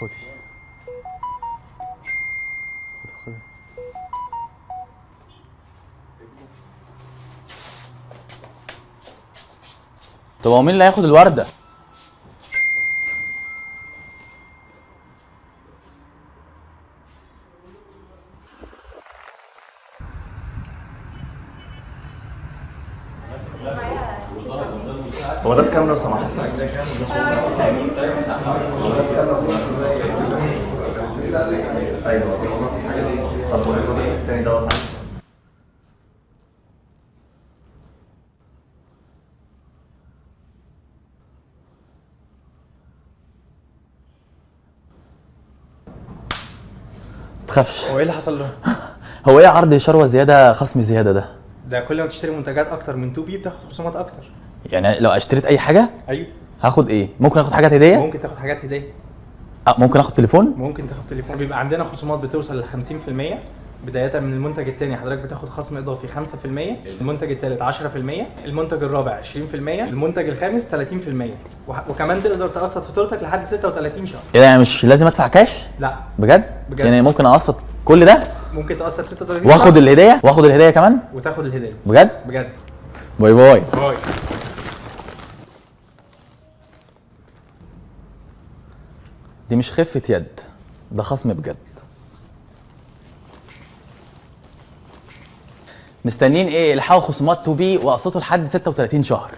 خدي خدي. طب هو مين اللي هياخد الورده؟ هو ده بكام لو سمحت؟ ايوه. طب والريكورد التاني دوت؟ تخافش. هو ايه اللي حصل له؟ هو ايه عرض شروه زياده خصم زياده ده؟ ده كل ما تشتري منتجات اكتر من 2 بي بتاخد خصومات اكتر. يعني لو اشتريت اي حاجه ايوه. هاخد ايه؟ ممكن اخد حاجات هديه؟ ممكن تاخد حاجات هديه. ممكن اخد تليفون؟ ممكن تاخد تليفون. بيبقى عندنا خصومات بتوصل ل 50% بداية من المنتج الثاني حضرتك بتاخد خصم اضافي 5%، المنتج الثالث 10%، المنتج الرابع 20%، المنتج الخامس 30%، وكمان تقدر تقسط فاتورتك لحد 36 شهر. ايه ده؟ يعني مش لازم ادفع كاش؟ لا بجد؟ بجد. يعني ممكن اقسط كل ده ممكن تقسط 36 واخد شهر الهديه؟ واخد الهديه كمان؟ وتاخد الهدية. بجد؟ بجد. باي باي. باي. دي مش خفه يد، ده خصم بجد. مستنيين ايه؟ الحقوا خصومات 2 بي واقسطوا لحد 36 شهر.